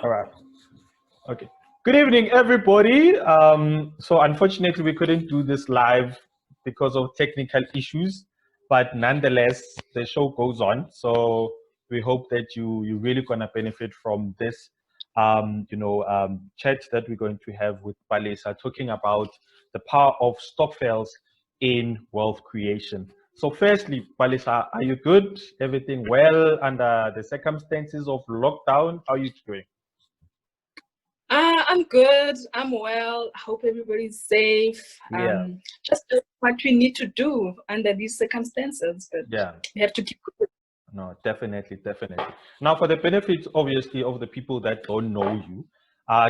All right. Okay. Good evening, everybody. So unfortunately, we couldn't do this live because of technical issues, but nonetheless, the show goes on. So we hope that you're really gonna benefit from this, chat that we're going to have with Palesa, talking about the power of Stokvels in wealth creation. So firstly, Palesa, are you good? Everything well under the circumstances of lockdown? How are you doing? I'm good. I'm well. I hope everybody's safe. Yeah. Just what we need to do under these circumstances, but Yeah. we have to keep going. No, definitely, definitely. Now, for the benefit, obviously, of the people that don't know you,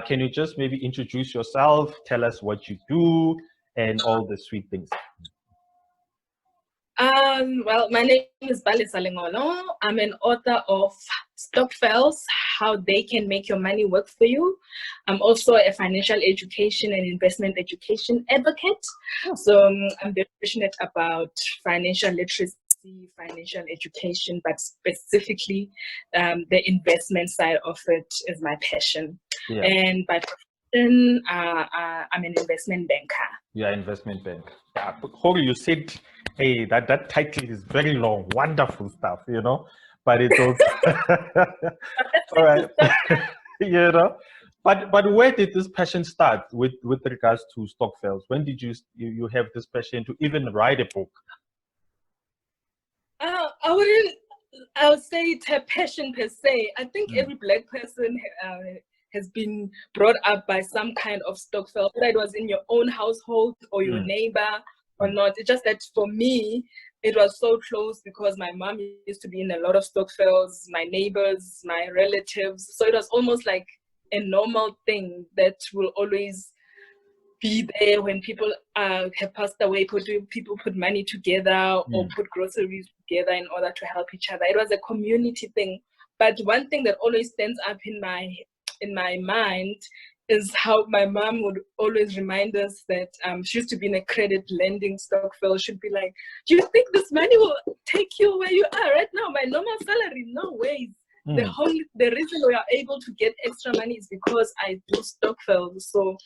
can you just maybe introduce yourself, tell us what you do, and all the sweet things? Well, my name is Palesa Lengolo. I'm an author of Stokvels, How They Can Make Your Money Work for You. I'm also a financial education and investment education advocate. So I'm very passionate about financial literacy, financial education, but specifically the investment side of it is my passion. Yeah. And by profession, I'm an investment banker. Yeah, investment bank. Yeah, Jorge, you said, hey, that title is very long, wonderful stuff, but it's okay. All right. But where did this passion start with regards to Stokvels? When did you have this passion to even write a book? I would say it's her passion per se. I think every Black person has been brought up by some kind of Stokvel, whether it was in your own household or your neighbor or not. It's just that for me, it was so close because my mom used to be in a lot of Stokvels, my neighbors, my relatives. So it was almost like a normal thing that will always be there when people have passed away. People put money together or put groceries together in order to help each other. It was a community thing. But one thing that always stands up in my mind is how my mom would always remind us that she used to be in a credit lending Stokvel. She'd be like, do you think this money will take you where you are right now? My normal salary? No ways. The reason we are able to get extra money is because I do Stokvel. So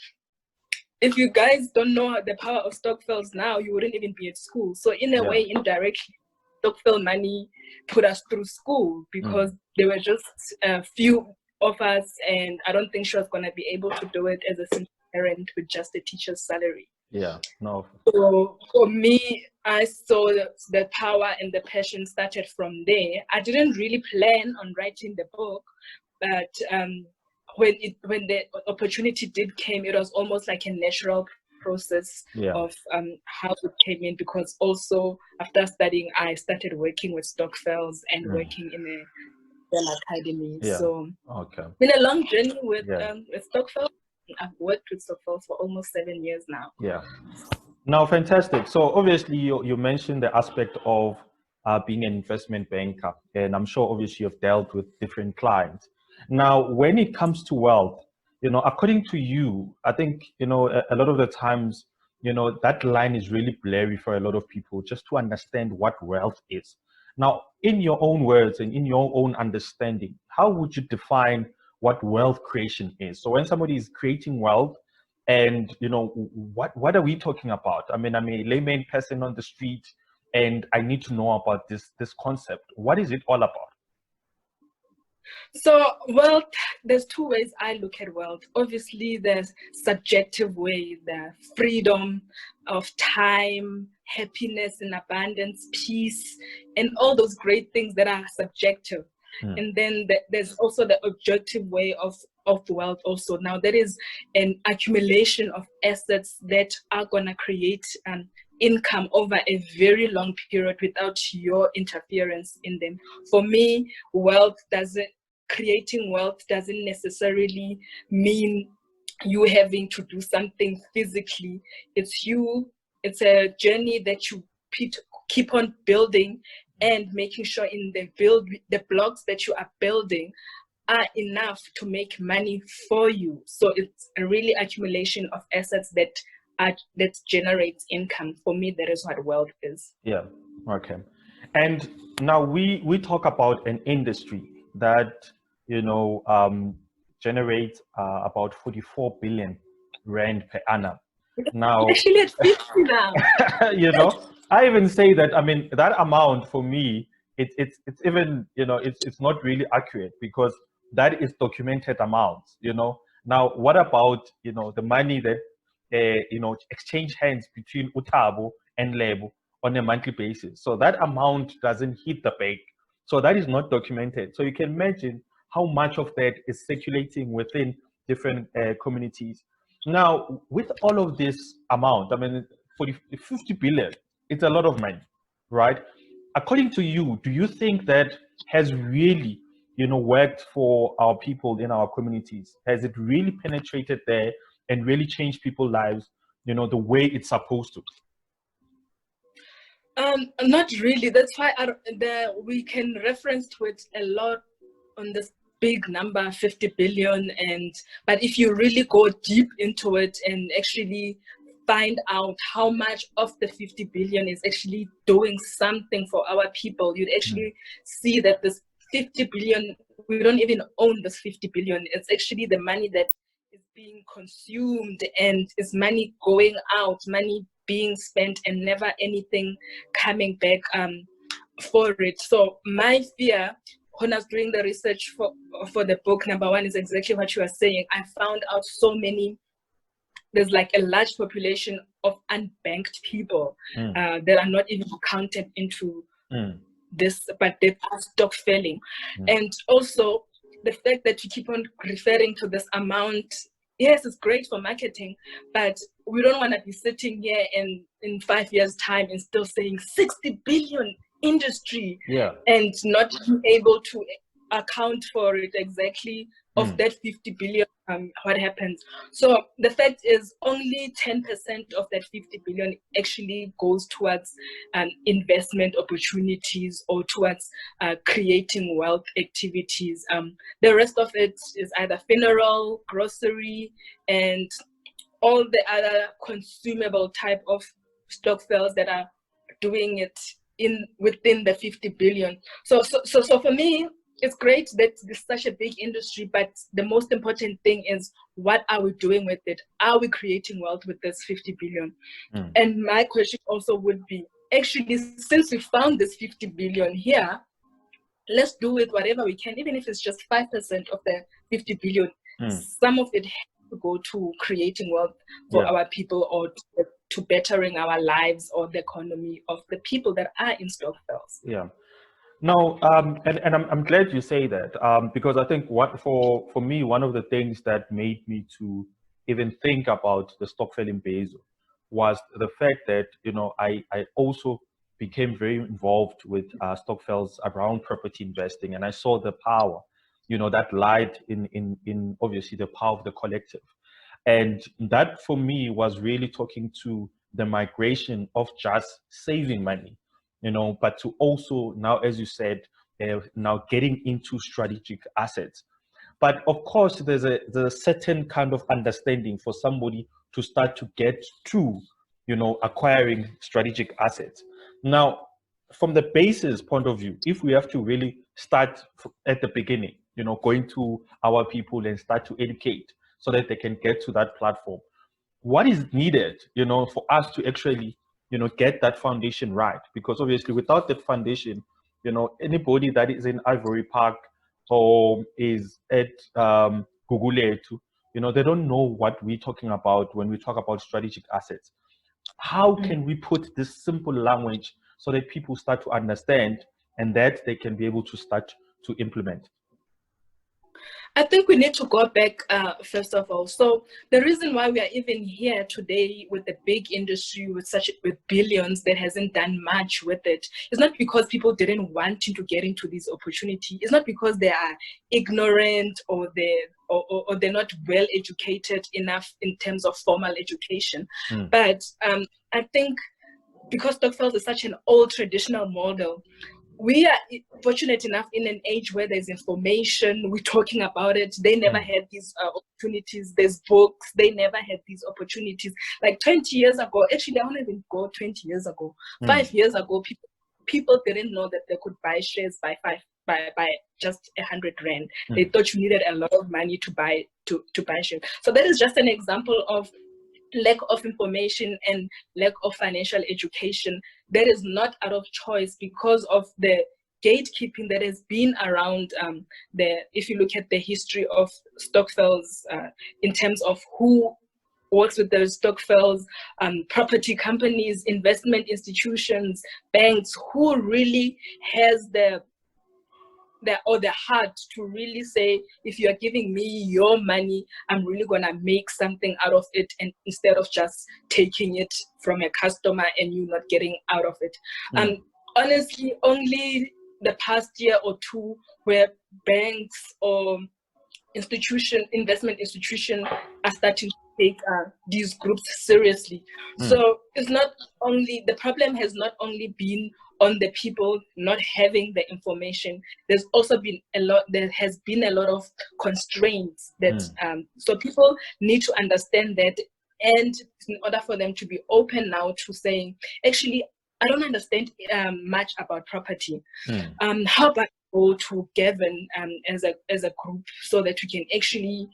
if you guys don't know the power of Stokvels now, you wouldn't even be at school. So in a way, indirectly, Stokvel money put us through school because there were just a few of us, and I don't think she was going to be able to do it as a single parent with just a teacher's salary. Yeah, no. So for me, I saw the power and the passion started from there. I didn't really plan on writing the book, but when the opportunity did came, it was almost like a natural process of how it came in, because also after studying, I started working with Stokvels and working in a academy. So been a long journey with Stokvels. I've worked with Stokvels for almost 7 years now. Yeah. Now, fantastic. So obviously you mentioned the aspect of being an investment banker, and I'm sure obviously you've dealt with different clients. Now, when it comes to wealth, according to you, I think, a lot of the times, that line is really blurry for a lot of people just to understand what wealth is. Now, in your own words and in your own understanding, how would you define what wealth creation is? So when somebody is creating wealth, and what are we talking about? I mean, I'm a layman person on the street, and I need to know about this concept. What is it all about? So wealth, there's two ways I look at wealth. Obviously, there's subjective way, the freedom of time, happiness and abundance, peace, and all those great things that are subjective. And then there's also the objective way of wealth also. Now, there is an accumulation of assets that are going to create an income over a very long period without your interference in them. For me, creating wealth doesn't necessarily mean you having to do something physically. It's a journey that you keep on building and making sure the blocks that you are building are enough to make money for you. So it's a really accumulation of assets that generates income. For me, that is what wealth is. Yeah. Okay. And now we talk about an industry that generate about 44 billion rand per annum. Now, actually at 50 now. you know, I even say that, I mean, that amount for me, it's even, you know, it's not really accurate because that is documented amounts, you know. Now, what about, you know, the money that, you know, exchange hands between Utabo and Lebo on a monthly basis? So that amount doesn't hit the bank. So that is not documented. So you can imagine how much of that is circulating within different communities. Now, with all of this amount, I mean, for the 50 billion, it's a lot of money, right? According to you, do you think that has really, you know, worked for our people in our communities? Has it really penetrated there and really changed people's lives, you know, the way it's supposed to? Not really. That's why we can reference to it a lot on this big number, 50 billion. But if you really go deep into it and actually find out how much of the 50 billion is actually doing something for our people, you'd actually see that this 50 billion, we don't even own this 50 billion. It's actually the money that is being consumed and is money going out, money being spent and never anything coming back for it. So my fear when I was doing the research for the book, number one, is exactly what you are saying. I found out there's like a large population of unbanked people that are not even counted into this, but they are Stokveling. And also the fact that you keep on referring to this amount, yes, it's great for marketing, but we don't want to be sitting here in 5 years' time and still saying 60 billion industry and not being able to account for it exactly of that 50 billion. What happens? So the fact is only 10% of that 50 billion actually goes towards investment opportunities or towards creating wealth activities. The rest of it is either funeral, grocery, and all the other consumable type of Stokvels that are doing it within the 50 billion. So for me, it's great that there's such a big industry, but the most important thing is, what are we doing with it? Are we creating wealth with this 50 billion? And my question also would be, actually, since we found this 50 billion here, let's do it whatever we can, even if it's just 5% of the 50 billion. Some of it has to go to creating wealth for our people, or to bettering our lives or the economy of the people that are in Stokvels. Yeah. No, and I'm glad you say that, because I think for me, one of the things that made me to even think about the Stokvel in Bezo was the fact that, you know, I also became very involved with Stokvels around property investing, and I saw the power, you know, that lied in obviously the power of the collective. And that for me was really talking to the migration of just saving money, you know, but to also now, as you said, now getting into strategic assets. But of course, there's a certain kind of understanding for somebody to start to get to, you know, acquiring strategic assets. Now, from the basis point of view, if we have to really start at the beginning, you know, going to our people and start to educate so that they can get to that platform, what is needed, you know, for us to actually, you know, get that foundation right? Because obviously without that foundation, you know, anybody that is in Ivory Park or is at Guguletu, you know, they don't know what we're talking about when we talk about strategic assets. How can we put this simple language so that people start to understand and that they can be able to start to implement? I think we need to go back, first of all. So the reason why we are even here today with the big industry with billions that hasn't done much with it is not because people didn't want to get into this opportunity. It's not because they are ignorant or they're not well educated enough in terms of formal education. But I think because Stokvels is such an old traditional model, we are fortunate enough in an age where there's information, we're talking about it. They never had these opportunities. There's books. They never had these opportunities. Like 20 years ago, actually, I won't even go 20 years ago. 5 years ago, people didn't know that they could buy shares by by just 100 rand. They thought you needed a lot of money to buy shares. So that is just an example of lack of information and lack of financial education. That is not out of choice because of the gatekeeping that has been around if you look at the history of Stokvels in terms of who works with the Stokvels, property companies, investment institutions, banks, who really has the heart to really say, if you are giving me your money, I'm really gonna make something out of it, and instead of just taking it from a customer and you not getting out of it. Honestly, only the past year or two where banks or investment institution are starting to take these groups seriously. So it's not only, the problem has not only been on the people not having the information. There has been a lot of constraints that so people need to understand that, and in order for them to be open now to saying, actually, I don't understand much about property. How about go to Gavin as a group so that we can actually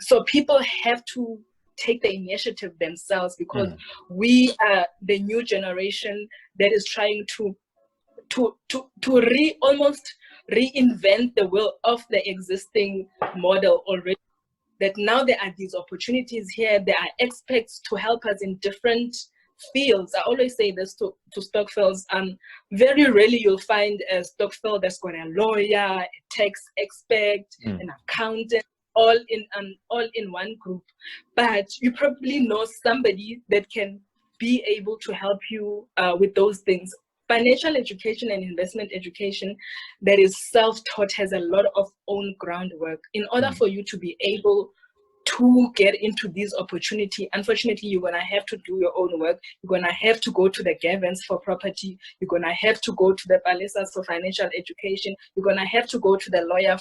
so people have to take the initiative themselves, because we are the new generation that is trying to almost reinvent the wheel of the existing model already. That now there are these opportunities here, there are experts to help us in different fields. I always say this to Stokvels. Very rarely you'll find a Stokvel that's got a lawyer, a tax expert, an accountant, all in one group. But you probably know somebody that can be able to help you with those things. Financial education and investment education that is self-taught has a lot of own groundwork. In order for you to be able to get into this opportunity, unfortunately, you're going to have to do your own work. You're going to have to go to the Gavins for property. You're going to have to go to the Palesas for financial education. You're going to have to go to the lawyer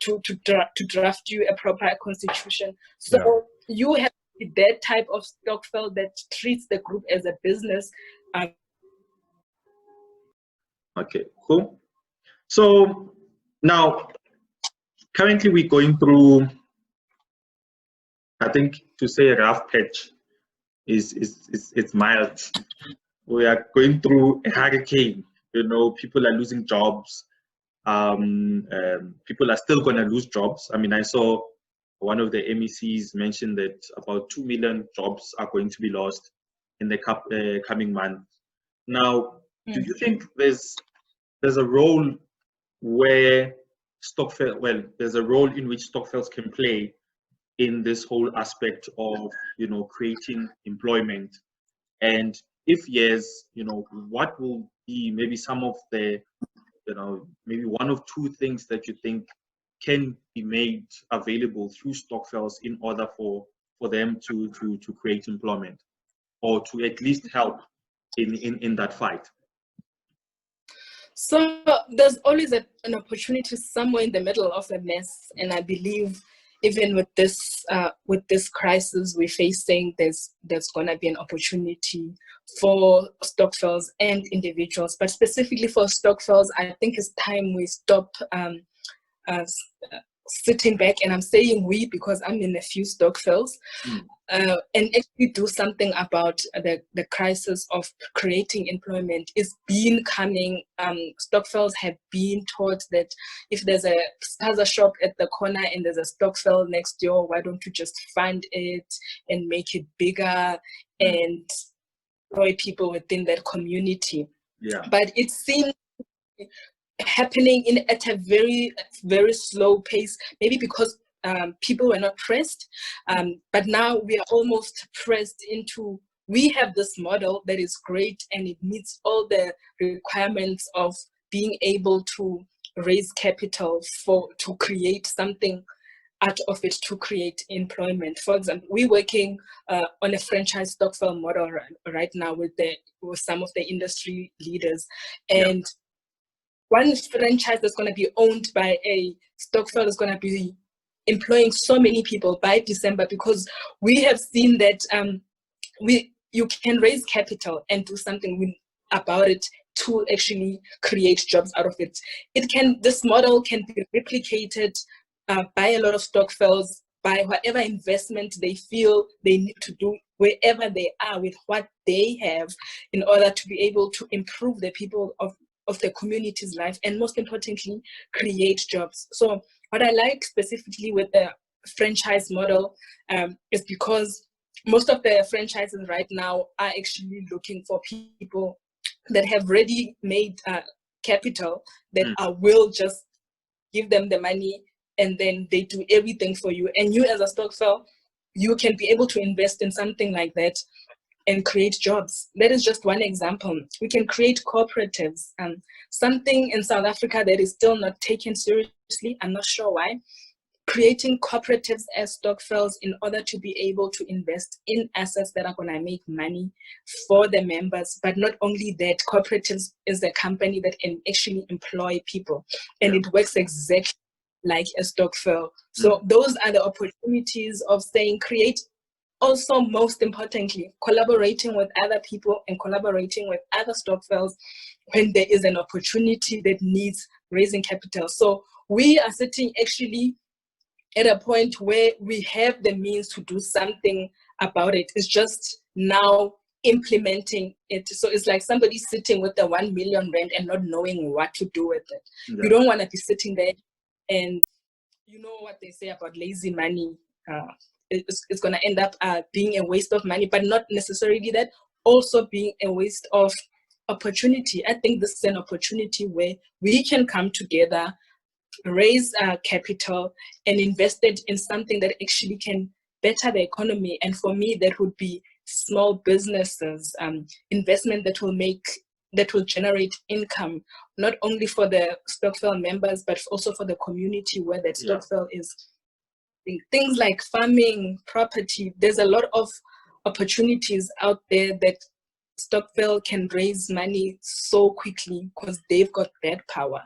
to draft you a proper constitution. So you have that type of Stokvel that treats the group as a business. Okay, cool. So now, currently we're going through, I think to say a rough patch it's mild. We are going through a hurricane. You know, people are losing jobs. People are still going to lose jobs. I mean, I saw one of the MECs mention that about 2 million jobs are going to be lost in the coming month. Now, do you think there's a role where there's a role in which Stokvels can play in this whole aspect of, you know, creating employment? And if yes, you know, what will be maybe some of the, you know, maybe one of two things that you think can be made available through Stokvels in order for them to create employment, or to at least help in that fight? So there's always an opportunity somewhere in the middle of a mess, and I believe even with this crisis we're facing, there's going to be an opportunity for Stokvels and individuals, but specifically for Stokvels, I think it's time we stop sitting back, and I'm saying we because I'm in a few Stokvels, and actually do something about the crisis of creating employment. Is been coming. Stokvels have been taught that if there's a spaza shop at the corner and there's a Stokvel next door, why don't you just fund it and make it bigger and employ people within that community? But it seems happening at a very, very slow pace, maybe because people were not pressed, but now we are almost pressed into, we have this model that is great and it meets all the requirements of being able to raise capital to create something out of it, to create employment. For example, we're working on a franchise Stokvel model right now with some of the industry leaders, and one franchise that's going to be owned by a Stokvel is going to be employing so many people by December, because we have seen that you can raise capital and do something about it to actually create jobs out of it. This model can be replicated by a lot of Stokvels, by whatever investment they feel they need to do wherever they are with what they have, in order to be able to improve the people of the community's life, and most importantly, create jobs. So what I like specifically with the franchise model is because most of the franchises right now are actually looking for people that have already made capital, that will just give them the money and then they do everything for you. And you as a Stokvel, you can be able to invest in something like that and create jobs. That is just one example. We can create cooperatives. Something in South Africa that is still not taken seriously, I'm not sure why. Creating cooperatives as Stokvels in order to be able to invest in assets that are going to make money for the members. But not only that, cooperatives is a company that can actually employ people, and it works exactly like a Stokvel. So those are the opportunities of saying create. Also, most importantly, collaborating with other people and collaborating with other Stokvels when there is an opportunity that needs raising capital. So we are sitting actually at a point where we have the means to do something about it. It's just now implementing it. So it's like somebody sitting with the 1 million rand and not knowing what to do with it. Yeah. You don't want to be sitting there, and you know what they say about lazy money. It's going to end up being a waste of money, but not necessarily that, also being a waste of opportunity. I think this is an opportunity where we can come together, raise capital, and invest it in something that actually can better the economy. And for me, that would be small businesses, investment that will generate income, not only for the Stokvel members, but also for the community where that Stokvel is. Things like farming, property, there's a lot of opportunities out there that Stokvel can raise money so quickly because they've got that power.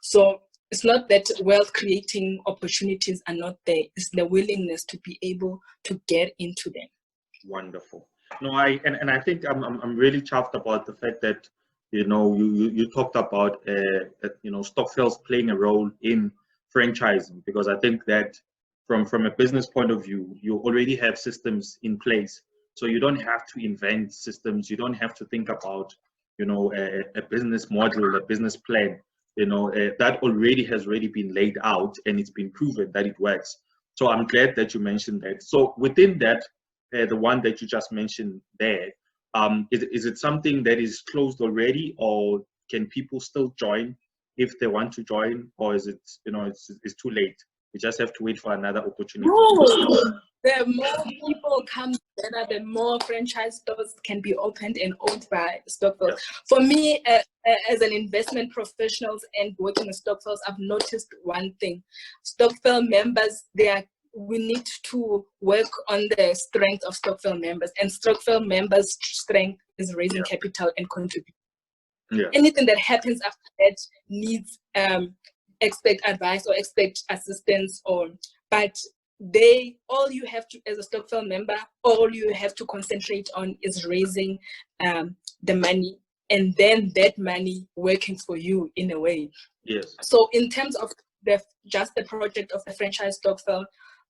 So it's not that wealth creating opportunities are not there, it's the willingness to be able to get into them. Wonderful. No, I think I'm really chuffed about the fact that you talked about Stokvels playing a role in franchising, because I think that from a business point of view, you already have systems in place, so you don't have to invent systems. You don't have to think about a business model, a business plan. That has already been laid out, and it's been proven that it works. So I'm glad that you mentioned that. So within that, the one that you just mentioned there, is it something that is closed already, or can people still join if they want to join, or is it it's too late? We just have to wait for another opportunity. No. The more people come together, the more franchise stores can be opened and owned by Stokvels. Yeah. For me, as an investment professional and working with Stokvels, I've noticed one thing. Stokvel members, we need to work on the strength of Stokvel members, and Stokvel members' strength is raising capital and contributing. Yeah. Anything that happens after that needs expect advice or expect assistance, but all you have to, as a Stokvel member, all you have to concentrate on is raising the money, and then that money working for you in a way. Yes. So in terms of the project of the franchise Stokvel,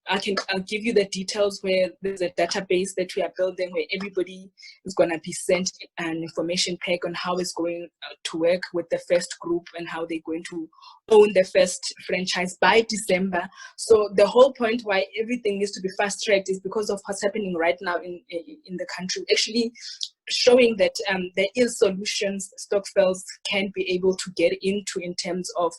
I'll give you the details, where there's a database that we are building where everybody is going to be sent an information pack on how it's going to work with the first group and how they're going to own the first franchise by December. So the whole point why everything needs to be fast-tracked is because of what's happening right now in the country, actually showing that there is solutions Stokvels can be able to get into, in terms of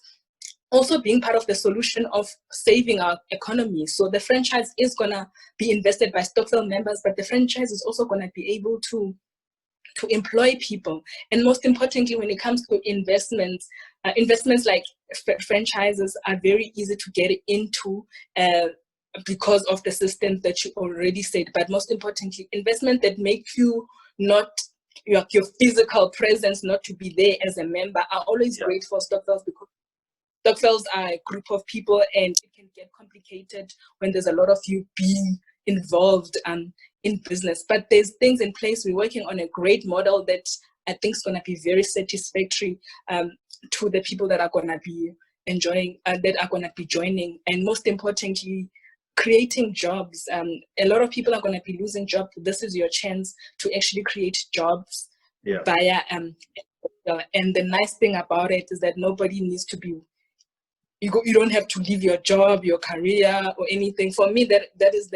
also being part of the solution of saving our economy. So the franchise is going to be invested by Stokvel members, but the franchise is also going to be able to employ people. And most importantly, when it comes to investments like franchises are very easy to get into because of the system that you already said. But most importantly, investment that make you not your physical presence not to be there as a member are always great for Stokvels, because Stokvels are a group of people, and it can get complicated when there's a lot of you being involved in business. But there's things in place. We're working on a great model that I think it's going to be very satisfactory to the people that are going to be enjoying, that are going to be joining, and most importantly, creating jobs. A lot of people are going to be losing jobs. This is your chance to actually create jobs via and the nice thing about it is that nobody needs to be, you don't have to leave your job, your career, or anything. For me, that is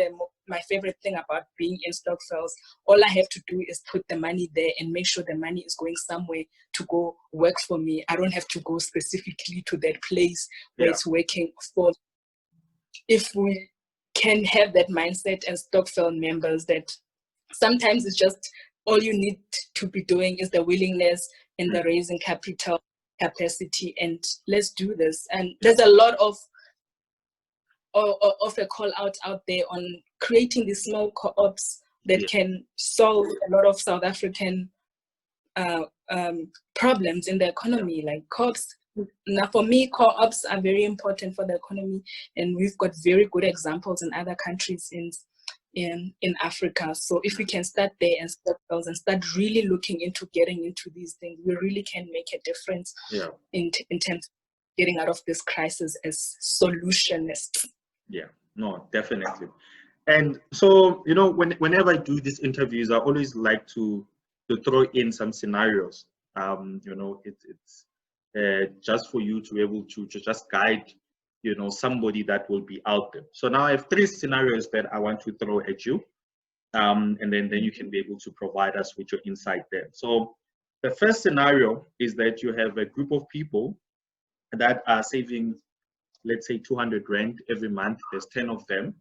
my favorite thing about being in Stokvels. All I have to do is put the money there and make sure the money is going somewhere to go work for me. I don't have to go specifically to that place where it's working for. If we can have that mindset as Stokvel members, that sometimes it's just all you need to be doing is the willingness and the raising capital capacity, and let's do this. And there's a lot of a call out there on creating these small co-ops that can solve a lot of South African problems in the economy, like co-ops. Now, for me, co-ops are very important for the economy, and we've got very good examples in other countries in Africa. So if we can start there and start really looking into getting into these things, we really can make a difference in terms of getting out of this crisis as solutionists. Yeah, no, definitely. And so, you know, whenever I do these interviews, I always like to throw in some scenarios. You know, it's just for you to be able to just guide, you know, somebody that will be out there. So now I have 3 scenarios that I want to throw at you, and then you can be able to provide us with your insight there. So the first scenario is that you have a group of people that are saving, let's say 200 Rand every month. There's 10 of them.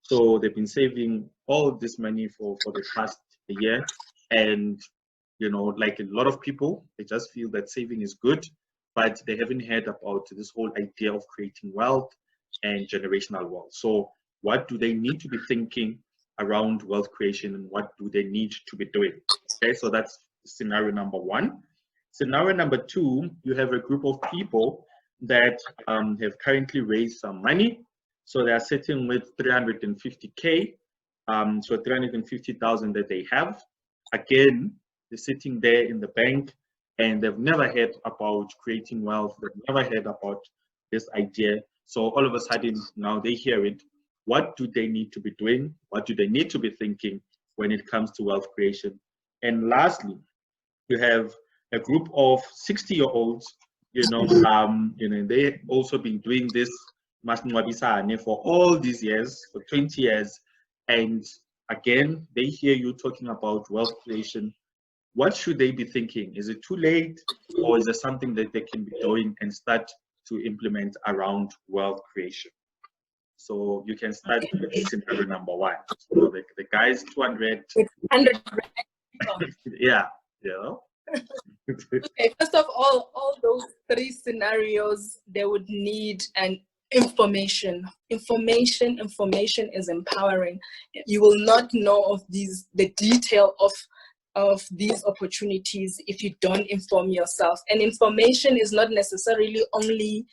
So they've been saving all of this money for the past year. And, you know, like a lot of people, they just feel that saving is good, but they haven't heard about this whole idea of creating wealth and generational wealth. So what do they need to be thinking around wealth creation, and what do they need to be doing? Okay, so that's scenario number 1. Scenario number 2, you have a group of people that have currently raised some money. So they are sitting with 350K, so 350,000 that they have. Again, they're sitting there in the bank, and they've never heard about creating wealth. They've never heard about this idea. So all of a sudden, now they hear it. What do they need to be doing? What do they need to be thinking when it comes to wealth creation? And lastly, you have a group of 60-year-olds, you know, they also been doing this for all these years, for 20 years. And again, they hear you talking about wealth creation. What should they be thinking? Is it too late, or is there something that they can be doing and start to implement around wealth creation? So you can start with scenario number 1. So the guys 200. Yeah. Okay, first of all those 3 scenarios, they would need an information. Information is empowering. You will not know of the detail of these opportunities if you don't inform yourself. And information is not necessarily only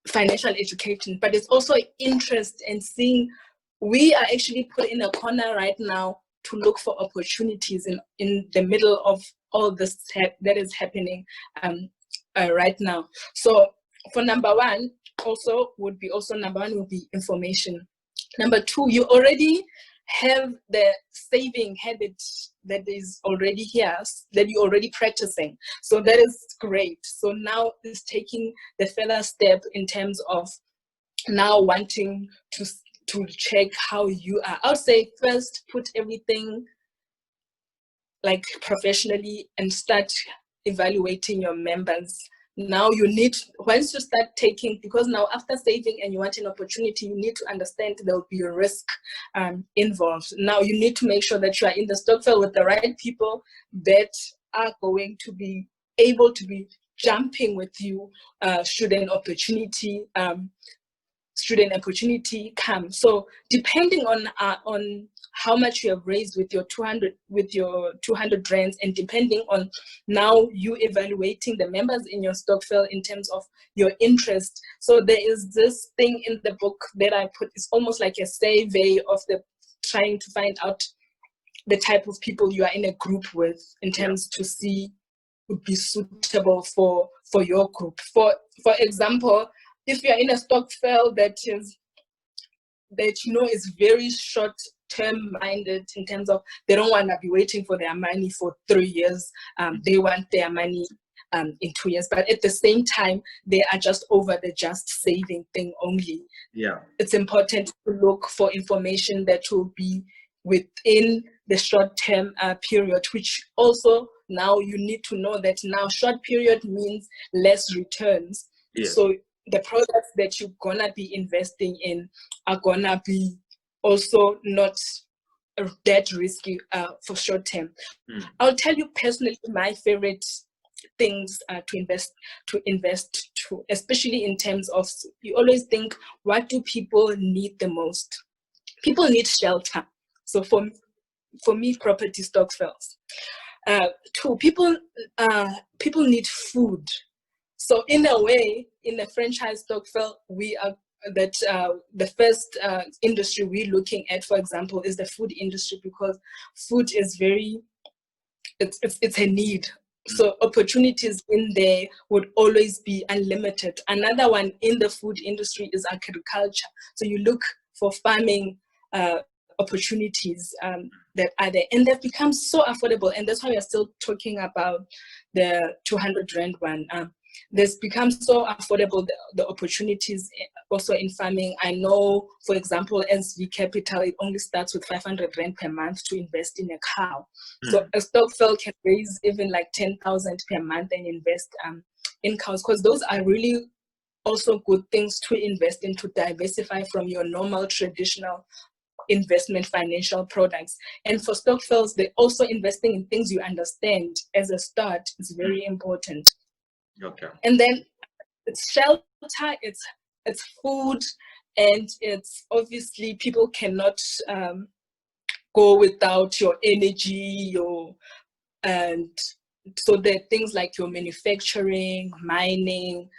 financial education, but it's also interest in seeing. We are actually put in a corner right now to look for opportunities in the middle of all this that is happening right now. So for number 1 would be information. Number 2, you already have the saving habit that is already here, that you're already practicing. So that is great. So now it's taking the further step in terms of now wanting to check how you are. I would say first put everything like professionally and start evaluating your members. Now you need, once you start taking, because now after saving and you want an opportunity, you need to understand there will be a risk involved. Now you need to make sure that you are in the Stokvel with the right people that are going to be able to be jumping with you should an opportunity come. So depending on how much you have raised with your 200 rands, and depending on now you evaluating the members in your Stokvel in terms of your interest. So there is this thing in the book that I put, it's almost like a survey of the trying to find out the type of people you are in a group with in terms to see would be suitable for your group. For example, if you are in a Stokvel that is very short term minded in terms of they don't want to be waiting for their money for 3 years. They want their money in 2 years, but at the same time they are just over the just saving thing only. It's important to look for information that will be within the short term period, which also now you need to know that now short period means less returns. So the products that you're gonna be investing in are gonna be also not that risky for short term. I'll tell you personally my favorite things to invest to, especially in terms of, you always think, what do people need the most? People need shelter. So for me, property Stokvels. Two, people need food. So in a way, in the franchise Stokvel, we are the first industry we're looking at, for example, is the food industry, because food is it's a need. So opportunities in there would always be unlimited. Another one in the food industry is agriculture. So you look for farming opportunities that are there, and they've become so affordable, and that's why we're still talking about the 200 Rand one. There's become so affordable, the opportunities also in farming. I know, for example, SV Capital, it only starts with 500 Rand per month to invest in a cow. So a Stokvel can raise even like 10,000 per month and invest in cows, because those are really also good things to invest in, to diversify from your normal traditional investment financial products. And for Stokvels, they're also investing in things you understand as a start is very important. And then it's shelter, it's food, and it's obviously people cannot go without your energy, and so there are things like your manufacturing, mining,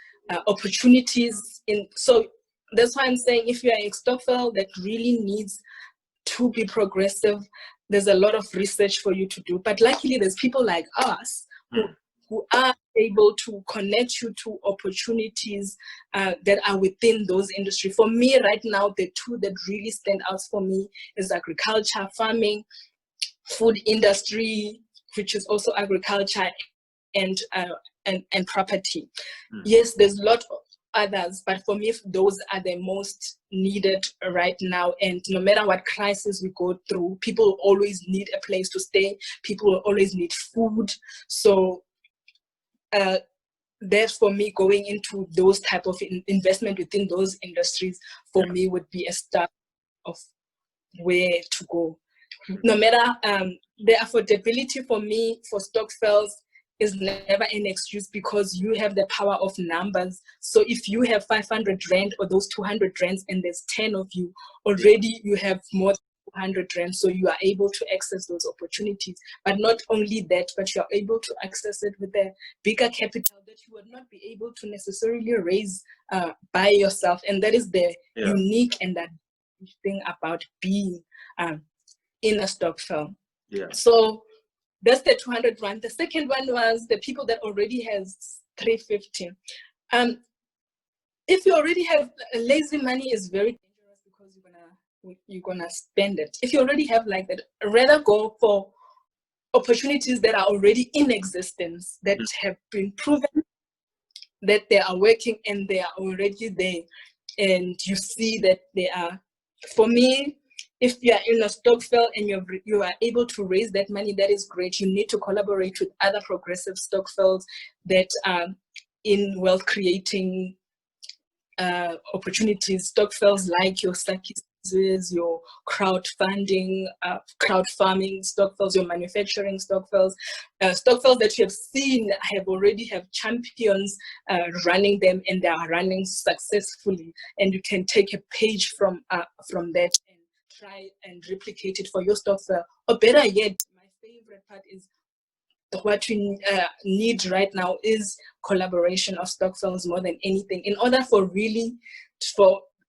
opportunities in. So that's why I'm saying, if you're a Stokvel that really needs to be progressive, there's a lot of research for you to do. But luckily, there's people like us who are able to connect you to opportunities that are within those industries. For me right now, the two that really stand out for me is agriculture, farming, food industry, which is also agriculture, and property. Yes, there's a lot of others, but for me, those are the most needed right now. And no matter what crisis we go through, people always need a place to stay. People always need food. So that, for me, going into those type of investment within those industries, for me, would be a start of where to go. No matter the affordability, for me, for Stokvels, is never an excuse, because you have the power of numbers. So if you have 500 Rand or those 200 Rands and there's 10 of you, already you have more than 200 Rand, so you are able to access those opportunities. But not only that, but you are able to access it with a bigger capital that you would not be able to necessarily raise by yourself. And that is the unique and that thing about being in a Stokvel. So that's the 200 Rand. The second one was the people that already has 350. If you already have lazy money, is very dangerous, because you're gonna spend it. If you already have like that, rather go for opportunities that are already in existence, that have been proven that they are working and they are already there, and you see that they are. For me, if you are in a Stokvel and you are able to raise that money, that is great. You need to collaborate with other progressive Stokvels that are in wealth creating opportunities. Stokvels like your Sakis, your crowdfunding, crowd farming Stokvels, your manufacturing Stokvels, Stokvels that you have seen already have champions running them, and they are running successfully. And you can take a page from that, try and replicate it for your Stokvel. Or better yet, my favorite part is what we need right now is collaboration of Stokvels more than anything, in order for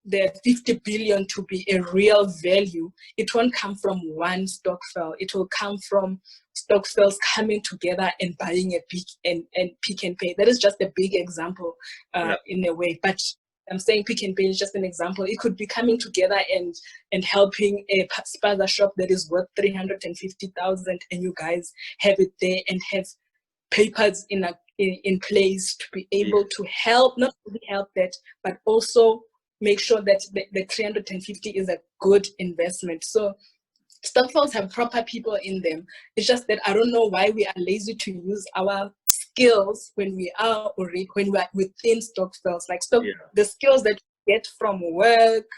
the 50 billion to be a real value, it won't come from one Stokvel. It will come from Stokvels coming together and buying a big and Pick and Pay. That is just a big example in a way. But I'm saying Pick and Pay is just an example. It could be coming together and helping a spaza shop that is worth 350,000, and you guys have it there and have papers in place to be able to help, not only help that, but also make sure that the 350 is a good investment. So Stokvels have proper people in them. It's just that I don't know why we are lazy to use our skills when we are within Stokvels. Like the skills that we get from work,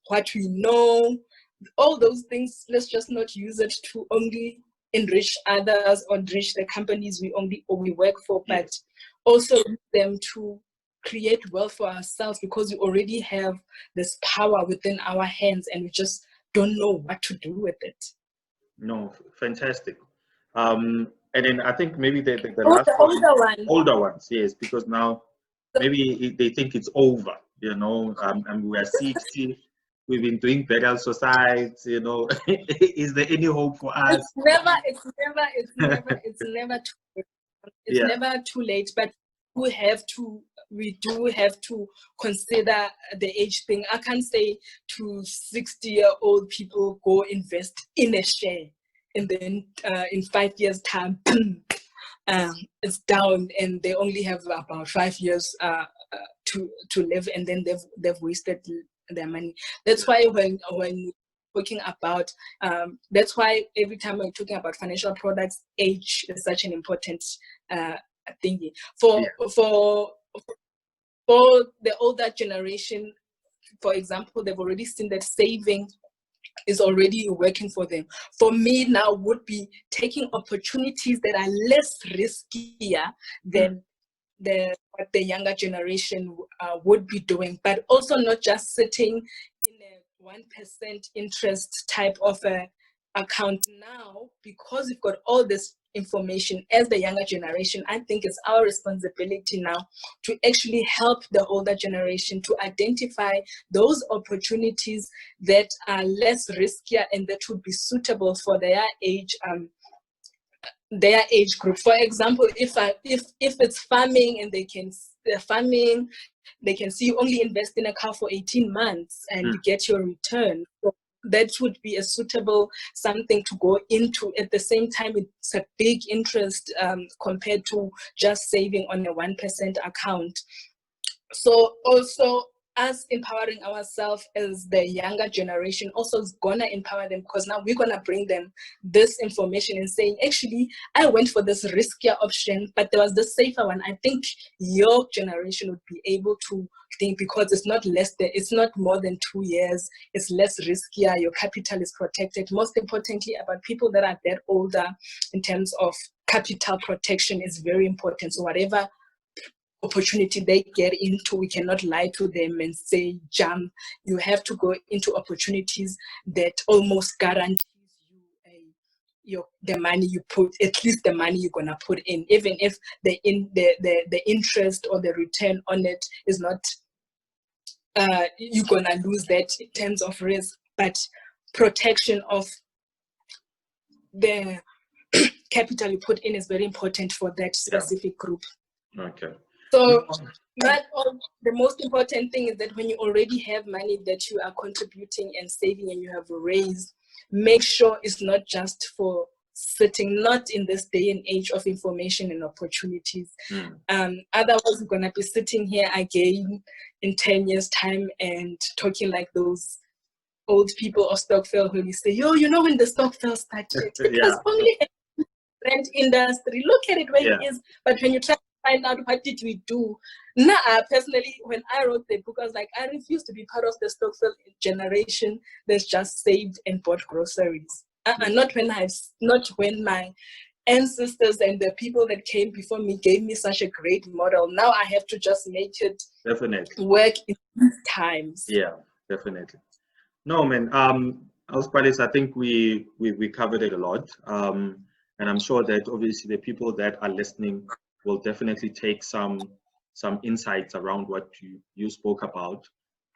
what we know, all those things, let's just not use it to only enrich others or enrich the companies we work for, but also use them to create wealth for ourselves, because we already have this power within our hands and we just don't know what to do with it. No, fantastic. And then I think maybe the last older ones, yes, because now maybe they think it's over, you know, and we are 60, we've been doing better society, you know. Is there any hope for us? It's never too late. It's never too late, but we do have to consider the age thing. I can't say to 60-year-old people go invest in a share, and then in 5 years' time, it's down, and they only have about 5 years to live, and then they've wasted their money. That's why when talking about that's why every time we're talking about financial products, age is such an important thingy for the older generation. For example, they've already seen that saving is already working for them. For me now would be taking opportunities that are less riskier than what the younger generation would be doing, but also not just sitting in a 1% interest type of a account now, because we've got all this information as the younger generation. I think it's our responsibility now to actually help the older generation to identify those opportunities that are less riskier and that would be suitable for their age group. For example, if it's farming and they can see you only invest in a cow for 18 months and you get your return. So that would be a suitable something to go into. At the same time, it's a big interest compared to just saving on a 1% account. So also us empowering ourselves as the younger generation also is gonna empower them, because now we're gonna bring them this information and saying, actually, I went for this riskier option, but there was this safer one. I think your generation would be able to think, because it's not more than 2 years, it's less riskier, your capital is protected. Most importantly, about people that are that older, in terms of capital protection is very important. So whatever opportunity they get into, we cannot lie to them and say jump. You have to go into opportunities that almost guarantees you the money you put, at least the money you're gonna put in, even if the interest or the return on it is not you're gonna lose that in terms of risk, but protection of the capital you put in is very important for that specific group. Okay. So the most important thing is that when you already have money that you are contributing and saving and you have raised, make sure it's not just for sitting, not in this day and age of information and opportunities. Otherwise, we're going to be sitting here again in 10 years' time and talking like those old people of Stokvel who say, yo, you know when the Stokvel started, it was only a rent industry. Look at it where it is. But when you try to find out what did we do, personally, when I wrote the book, I was like, I refuse to be part of the Stokvel generation that's just saved and bought groceries. Not when my ancestors and the people that came before me gave me such a great model. Now I have to just make it work in these times. Yeah, definitely. No, man. Palesa, I think we covered it a lot, and I'm sure that obviously the people that are listening will definitely take some insights around what you spoke about.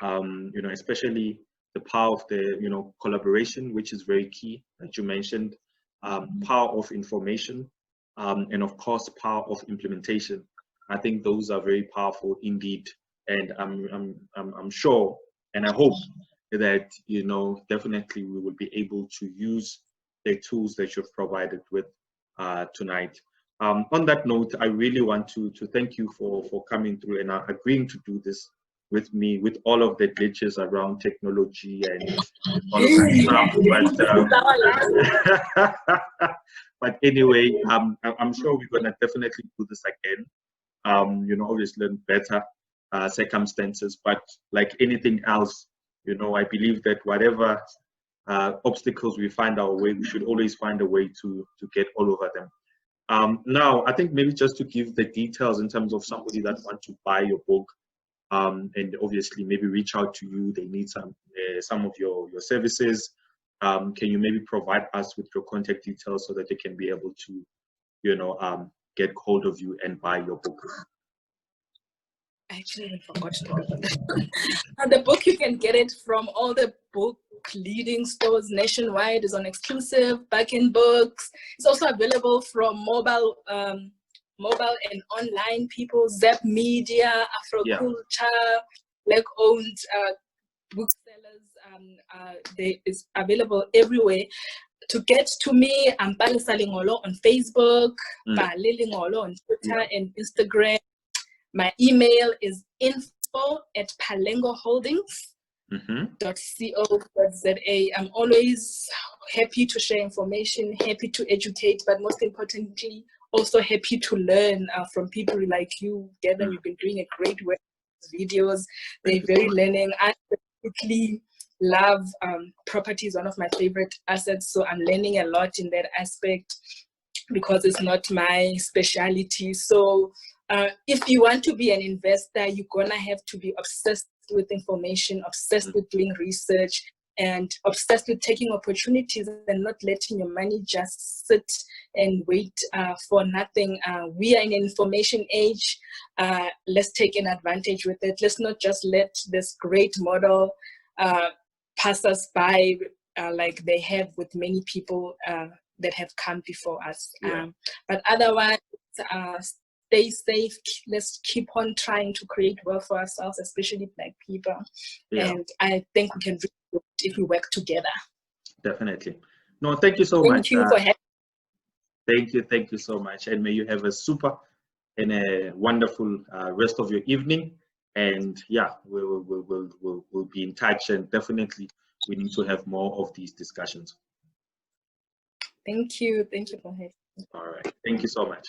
you know, especially the power of the, you know, collaboration, which is very key, that you mentioned, power of information, and of course, power of implementation. I think those are very powerful indeed. And I'm sure, and I hope that, you know, definitely we will be able to use the tools that you've provided with tonight. On that note, I really want to thank you for coming through and agreeing to do this with me, with all of the glitches around technology and all of that stuff. But anyway, I'm sure we're gonna definitely do this again. You know, obviously in better circumstances, but like anything else, you know, I believe that whatever obstacles we find our way, we should always find a way to get all over them. Now, I think maybe just to give the details in terms of somebody that wants to buy your book, and obviously maybe reach out to you, they need some of your services. Can you maybe provide us with your contact details so that they can be able to, you know, get hold of you and buy your book? I actually forgot to talk about that. The book, you can get it from all the book leading stores nationwide. Is on exclusive back-end books. It's also available from mobile and online people, Zap Media, Afroculture, Black-owned booksellers. It's available everywhere. To get to me, I'm Palesa Lengolo on Facebook, Palesa Lengolo on Twitter and Instagram. My email is info@palengoholdings.co.za. I'm always happy to share information, happy to educate, but most importantly, also happy to learn from people like you, Gavin. You've been doing a great work with videos. They're very learning. I specifically love property is one of my favorite assets, so I'm learning a lot in that aspect because it's not my specialty. So if you want to be an investor, you're gonna have to be obsessed with information, obsessed with doing research, and obsessed with taking opportunities and not letting your money just sit and wait for nothing. We are in an information age. Let's take an advantage with it. Let's not just let this great model pass us by like they have with many people that have come before us. But otherwise, stay safe. Let's keep on trying to create wealth for ourselves, especially Black people. And I think we can do it if we work together. Definitely. No, thank you so much. Thank you for having me. Thank you so much. And may you have a super and a wonderful rest of your evening. And yeah, we'll be in touch, and definitely we need to have more of these discussions. Thank you. Thank you for having me. All right. Thank you so much.